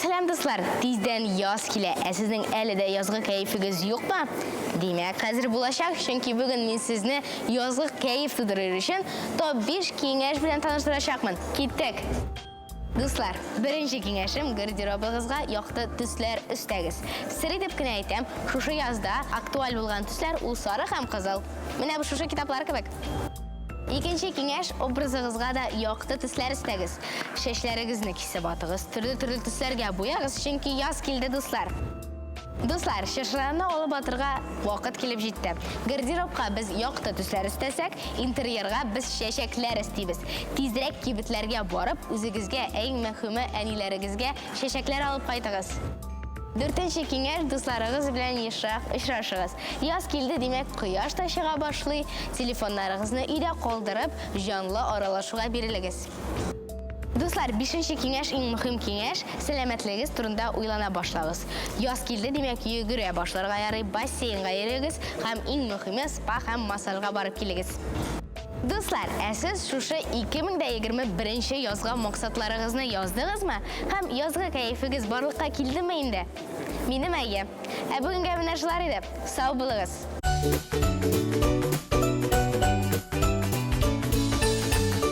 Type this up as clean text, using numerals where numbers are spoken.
Selam dostlar, tezden yaz kile, sizin əldə yazğı keyfiniz yok mu? Demek hazır bulaşak, çünkü bugün ben sizni yazğı keyif tuturur için top 5 kengeş bilen tanıştıracakmın. Gittik. Dostlar, birinci kengeshim garderobingizga yoqti tuslar istagiz. Sir deb kina aytam, shusha yazda aktual bo'lgan tuslar u sariq ham qizil. Mana bu shusha kitoblar kerak. İkinci kengesh obrazingizga da yoqti tuslar istagiz. Shashlaringizni kesib otig'iz, turli tuslarga bo'yag'iz, chunki yoz keldi dostlar. Do'stlar, shashlarni olib o'tirga vaqt kelib jetdi. Garderobga biz yoqti tuslar istasak, interyerga biz shashaklar istaymiz. Tezroq kibitlarga borib, o'zingizga eng muhimi anilaringizga shashaklar olib qaytasiz. 4-chi kengash do'stlaringiz bilan yashab uchrashasiz. Yoz keldi demak, quyosh da chiqa boshlaydi. Telefonlaringizni uyda qoldirib, jonli aralashuvga berilasiz. Do'stlar, 5-chi kengash eng muhim kengash, salomatligingiz turida o'ylana boshlag'iz. Yoz keldi demak, yugura boshlarga yaray, basseynga yurasiz, ham eng muhimi spa ham massajga borib kelasiz. Do'stlar, siz shusha 2021 yozgi maqsadlaringizni yozdingizmi? Ham yozgi kayfingiz borliqqa keldimi endi? Meni mayga. Bugunga mana shular edi. Sog' bo'linglar.